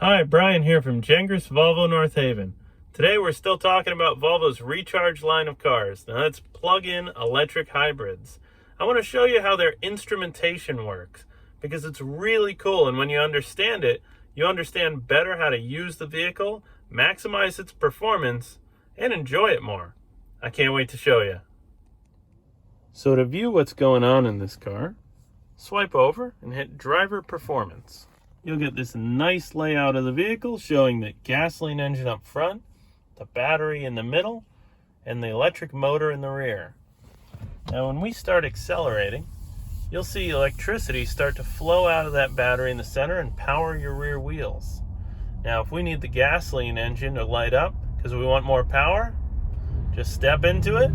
Hi, Brian here from Gengras, Volvo, North Haven. Today we're still talking about Volvo's Recharge line of cars. Now that's plug-in electric hybrids. I want to show you how their instrumentation works because it's really cool, and when you understand it, you understand better how to use the vehicle, maximize its performance, and enjoy it more. I can't wait to show you. So to view what's going on in this car, swipe over and hit Driver Performance. You'll get this nice layout of the vehicle showing the gasoline engine up front, the battery in the middle, and the electric motor in the rear. Now when we start accelerating, you'll see electricity start to flow out of that battery in the center and power your rear wheels. Now if we need the gasoline engine to light up because we want more power, just step into it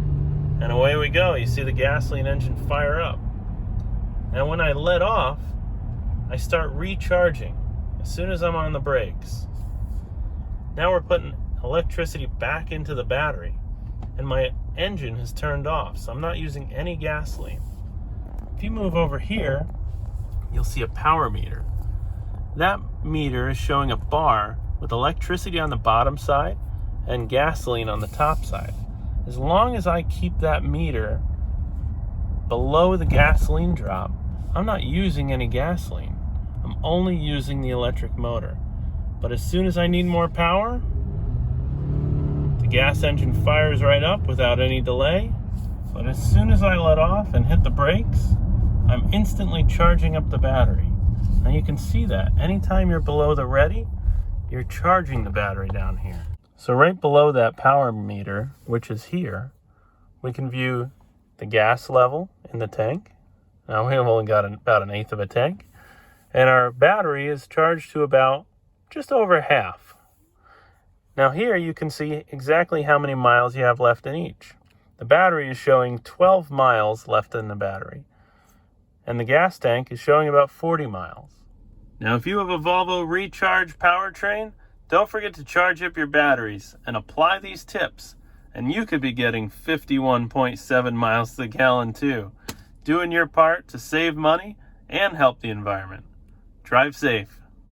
and away we go. You see the gasoline engine fire up. Now when I let off, I start recharging as soon as I'm on the brakes. Now we're putting electricity back into the battery and my engine has turned off, so I'm not using any gasoline. If you move over here, you'll see a power meter. That meter is showing a bar with electricity on the bottom side and gasoline on the top side. As long as I keep that meter below the gasoline drop, I'm not using any gasoline. I'm only using the electric motor. But as soon as I need more power, the gas engine fires right up without any delay. But as soon as I let off and hit the brakes, I'm instantly charging up the battery. Now you can see that anytime you're below the ready, you're charging the battery down here. So right below that power meter, which is here, we can view the gas level in the tank. Now we've only got about an eighth of a tank. And our battery is charged to about just over half. Now here you can see exactly how many miles you have left in each. The battery is showing 12 miles left in the battery. And the gas tank is showing about 40 miles. Now if you have a Volvo Recharge powertrain, don't forget to charge up your batteries and apply these tips. And you could be getting 51.7 miles to the gallon too. Doing your part to save money and help the environment. Drive safe.